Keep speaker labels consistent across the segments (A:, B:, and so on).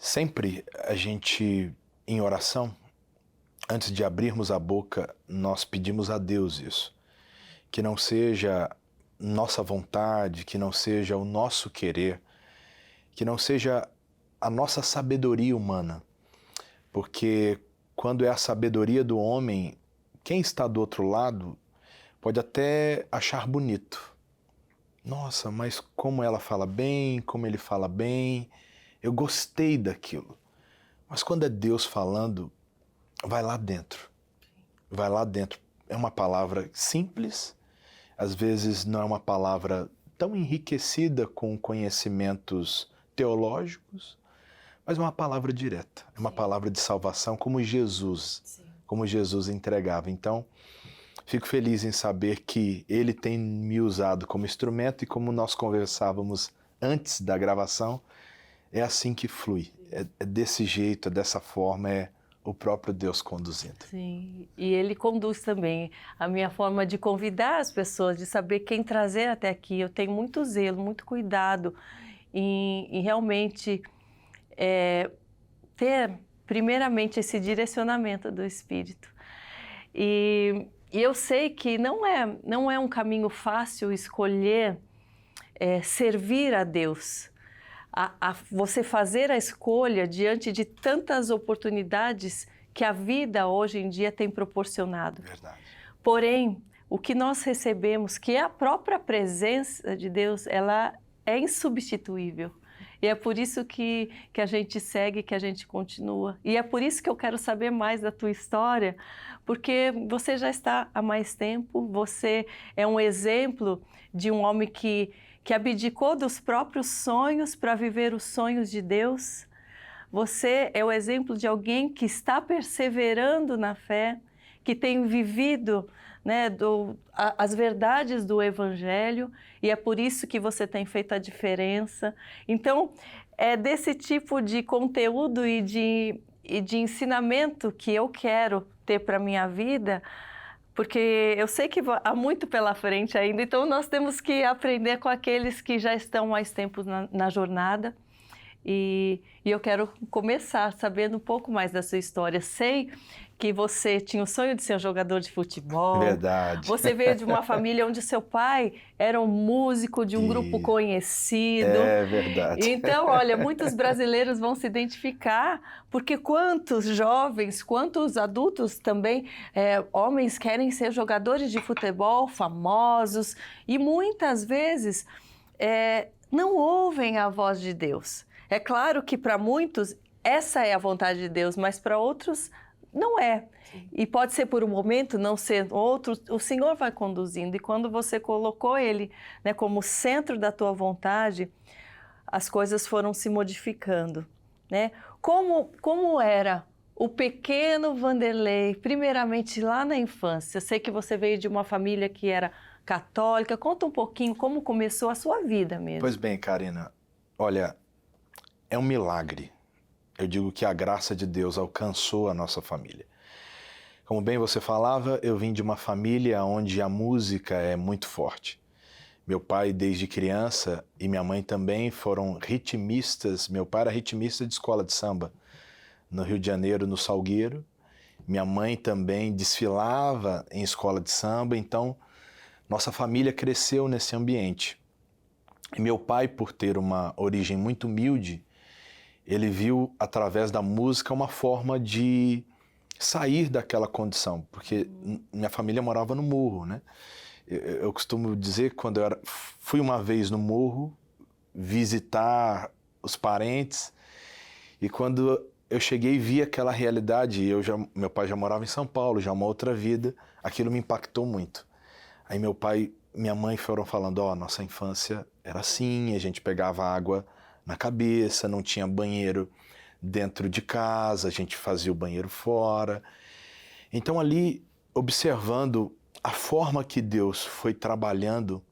A: Sempre a gente, em oração, antes de abrirmos a boca, nós pedimos a Deus isso. Que não seja nossa vontade, que não seja o nosso querer, que não seja a nossa sabedoria humana. Porque quando é a sabedoria do homem, quem está do outro lado pode até achar bonito. Nossa, mas como ela fala bem, como ele fala bem, eu gostei daquilo. Mas quando é Deus falando, vai lá dentro. Vai lá dentro. É uma palavra simples, às vezes não é uma palavra tão enriquecida com conhecimentos teológicos, mas é uma palavra direta, é uma palavra de salvação como Jesus entregava. Então, fico feliz em saber que Ele tem me usado como instrumento e como nós conversávamos antes da gravação, é assim que flui, é desse jeito, é dessa forma, é o próprio Deus conduzindo.
B: Sim, e Ele conduz também a minha forma de convidar as pessoas, de saber quem trazer até aqui. Eu tenho muito zelo, muito cuidado em realmente ter primeiramente esse direcionamento do Espírito. E eu sei que não é um caminho fácil escolher servir a Deus. Você fazer a escolha diante de tantas oportunidades que a vida hoje em dia tem proporcionado.
A: Verdade.
B: Porém, o que nós recebemos, que é a própria presença de Deus, ela é insubstituível. E é por isso que a gente segue, que a gente continua. E é por isso que eu quero saber mais da tua história, porque você já está há mais tempo, você é um exemplo de um homem que abdicou dos próprios sonhos para viver os sonhos de Deus. Você é o exemplo de alguém que está perseverando na fé, que tem vivido, né, as verdades do Evangelho, e é por isso que você tem feito a diferença. Então, é desse tipo de conteúdo e de ensinamento que eu quero ter para a minha vida, porque eu sei que há muito pela frente ainda, então nós temos que aprender com aqueles que já estão mais tempo na jornada. E eu quero começar sabendo um pouco mais da sua história. Sei que você tinha o sonho de ser um jogador de futebol.
A: Verdade.
B: Você veio de uma família onde seu pai era um músico de um grupo conhecido.
A: É verdade.
B: Então, olha, muitos brasileiros vão se identificar, porque quantos jovens, quantos adultos também, homens querem ser jogadores de futebol famosos e muitas vezes não ouvem a voz de Deus. É claro que para muitos essa é a vontade de Deus, mas para outros não é. Sim. E pode ser por um momento, não ser outro, o Senhor vai conduzindo. E quando você colocou Ele, né, como centro da tua vontade, as coisas foram se modificando, né? Como era o pequeno Vanderlei, primeiramente lá na infância? Eu sei que você veio de uma família que era católica. Conta um pouquinho como começou a sua vida mesmo.
A: Pois bem, Karina, olha, é um milagre. Eu digo que a graça de Deus alcançou a nossa família. Como bem você falava, eu vim de uma família onde a música é muito forte. Meu pai, desde criança, e minha mãe também foram ritmistas. Meu pai era ritmista de escola de samba no Rio de Janeiro, no Salgueiro. Minha mãe também desfilava em escola de samba, então nossa família cresceu nesse ambiente. E meu pai, por ter uma origem muito humilde, ele viu através da música uma forma de sair daquela condição, porque minha família morava no morro, né? Eu costumo dizer que quando fui uma vez no morro visitar os parentes, e quando eu cheguei e vi aquela realidade, meu pai já morava em São Paulo, já uma outra vida, aquilo me impactou muito. Aí meu pai e minha mãe foram falando, nossa infância era assim, a gente pegava água na cabeça, não tinha banheiro dentro de casa, a gente fazia o banheiro fora. Então ali, observando a forma que Deus foi trabalhando,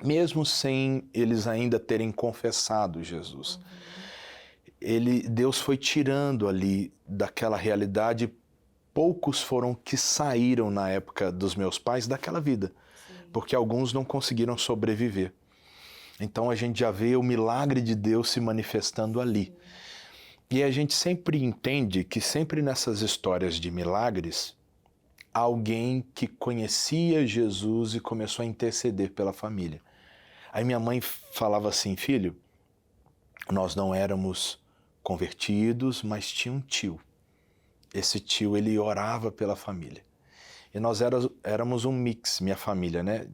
A: mesmo sem eles ainda terem confessado Jesus, Deus foi tirando ali daquela realidade. Poucos foram que saíram na época dos meus pais daquela vida, porque alguns não conseguiram sobreviver. Então a gente já vê o milagre de Deus se manifestando ali. E a gente sempre entende que sempre nessas histórias de milagres, alguém que conhecia Jesus e começou a interceder pela família. Aí minha mãe falava assim, filho, nós não éramos convertidos, mas tinha um tio. Esse tio, ele orava pela família. E nós éramos um mix, minha família, né?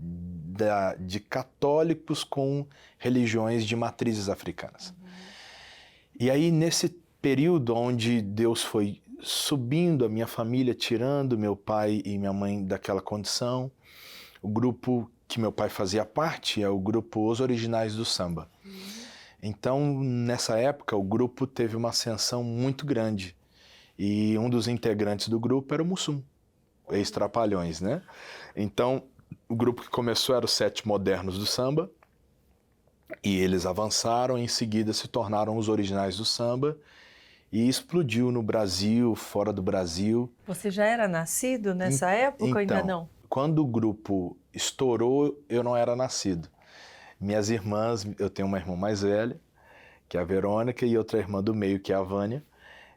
A: De católicos com religiões de matrizes africanas. E aí, nesse período onde Deus foi subindo a minha família, tirando meu pai e minha mãe daquela condição, o grupo que meu pai fazia parte é o grupo Os Originais do Samba. Então, nessa época, o grupo teve uma ascensão muito grande. E um dos integrantes do grupo era o Mussum, ex-Trapalhões, né? Então, o grupo que começou era os Sete Modernos do Samba, e eles avançaram e em seguida se tornaram os Originais do Samba, e explodiu no Brasil, fora do Brasil.
B: Você já era nascido nessa época ou ainda não?
A: Quando o grupo estourou, eu não era nascido. Minhas irmãs, eu tenho uma irmã mais velha, que é a Verônica, e outra irmã do meio, que é a Vânia.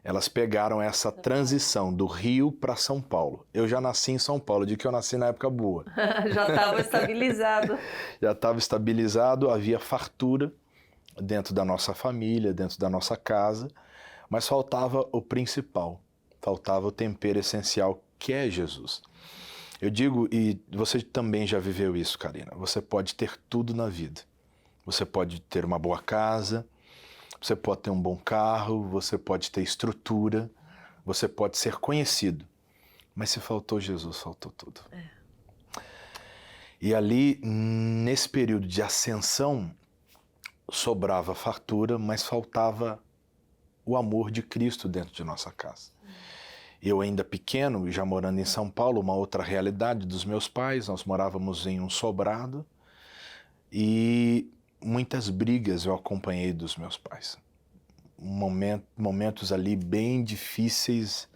A: Elas pegaram essa transição do Rio para São Paulo. Eu já nasci em São Paulo, de que eu nasci na época boa.
B: Já estava estabilizado.
A: Já estava estabilizado, havia fartura dentro da nossa família, dentro da nossa casa, mas faltava o principal, faltava o tempero essencial, que é Jesus. Eu digo, e você também já viveu isso, Karina, você pode ter tudo na vida. Você pode ter uma boa casa, você pode ter um bom carro, você pode ter estrutura, você pode ser conhecido. Mas se faltou Jesus, faltou tudo. E ali, nesse período de ascensão, sobrava fartura, mas faltava o amor de Cristo dentro de nossa casa. Eu ainda pequeno, já morando em São Paulo, uma outra realidade dos meus pais, nós morávamos em um sobrado e muitas brigas eu acompanhei dos meus pais. Momentos ali bem difíceis,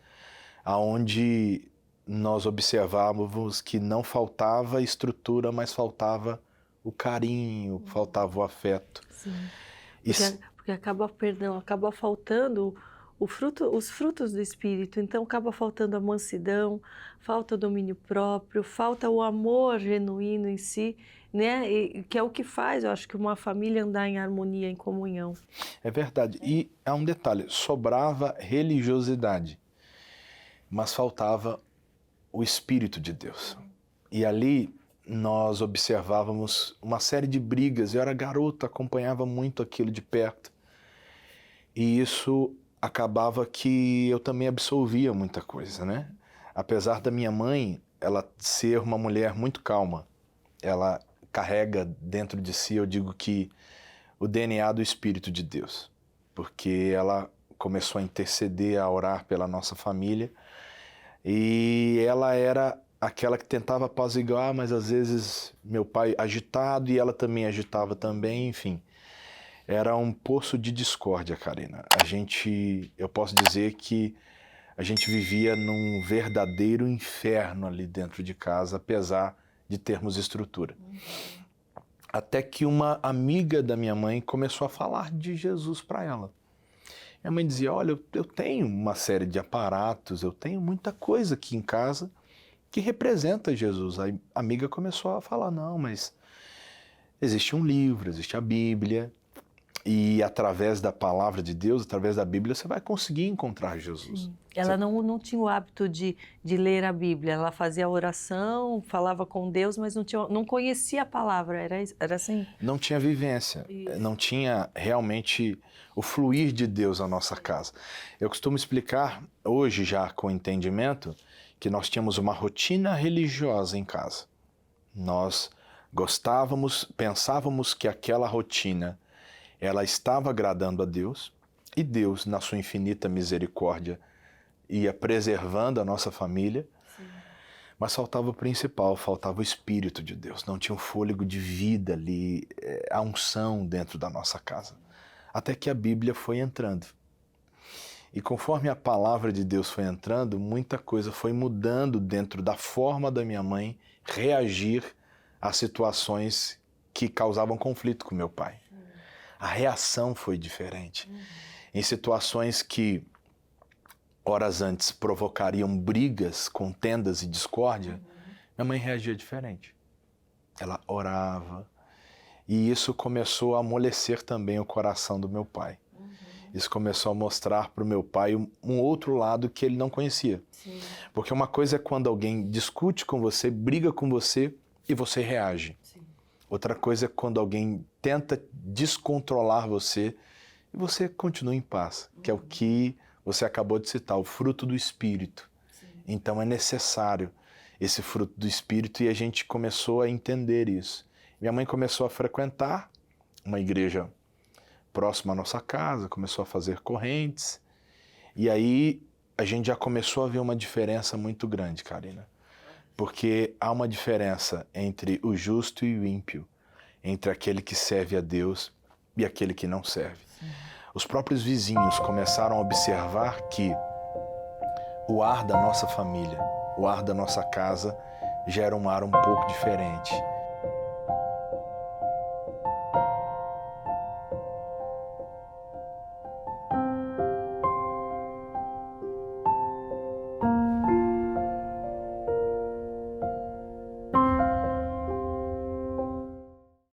A: aonde nós observávamos que não faltava estrutura, mas faltava o carinho, faltava o afeto.
B: Sim. Porque acaba faltando os frutos do Espírito. Então acaba faltando a mansidão, falta o domínio próprio, falta o amor genuíno em si, né? Que é o que faz, eu acho, que uma família andar em harmonia, em comunhão.
A: É verdade. E há um detalhe, sobrava religiosidade, mas faltava o Espírito de Deus. E ali nós observávamos uma série de brigas. Eu era garoto, acompanhava muito aquilo de perto. E isso acabava que eu também absolvia muita coisa, né? Apesar da minha mãe, ela ser uma mulher muito calma, ela carrega dentro de si, eu digo que o DNA do Espírito de Deus, porque ela começou a interceder, a orar pela nossa família, e ela era aquela que tentava apaziguar, mas às vezes meu pai agitado e ela também agitava também, enfim. Era um poço de discórdia, Karina. Eu posso dizer que a gente vivia num verdadeiro inferno ali dentro de casa, apesar de termos estrutura. Até que uma amiga da minha mãe começou a falar de Jesus para ela. Minha mãe dizia, olha, eu tenho uma série de aparatos, eu tenho muita coisa aqui em casa que representa Jesus. A amiga começou a falar, não, mas existe um livro, existe a Bíblia, e através da palavra de Deus, através da Bíblia, você vai conseguir encontrar Jesus.
B: Sim. Ela não tinha o hábito de ler a Bíblia, ela fazia oração, falava com Deus, mas não conhecia a palavra, era assim?
A: Não tinha vivência, não tinha realmente o fluir de Deus na nossa casa. Eu costumo explicar, hoje já com entendimento, que nós tínhamos uma rotina religiosa em casa. Nós pensávamos que aquela rotina ela estava agradando a Deus e Deus, na sua infinita misericórdia, ia preservando a nossa família. Sim. Mas faltava o principal, faltava o Espírito de Deus. Não tinha um fôlego de vida ali, a unção dentro da nossa casa. Até que a Bíblia foi entrando. E conforme a palavra de Deus foi entrando, muita coisa foi mudando dentro da forma da minha mãe reagir a situações que causavam conflito com meu pai. A reação foi diferente. em situações que horas antes provocariam brigas, contendas e discórdia, minha mãe reagia diferente. Ela orava. E isso começou a amolecer também o coração do meu pai. Isso começou a mostrar para o meu pai um outro lado que ele não conhecia.
B: Sim.
A: Porque uma coisa é quando alguém discute com você, briga com você e você reage.
B: Sim.
A: Outra coisa é quando alguém tenta descontrolar você e você continua em paz, que é o que você acabou de citar, o fruto do Espírito.
B: Sim.
A: Então é necessário esse fruto do Espírito e a gente começou a entender isso. Minha mãe começou a frequentar uma igreja próxima à nossa casa, começou a fazer correntes, e aí a gente já começou a ver uma diferença muito grande, Karina. Porque há uma diferença entre o justo e o ímpio, entre aquele que serve a Deus e aquele que não serve.
B: Sim.
A: Os próprios vizinhos começaram a observar que o ar da nossa família, o ar da nossa casa, já era um ar um pouco diferente.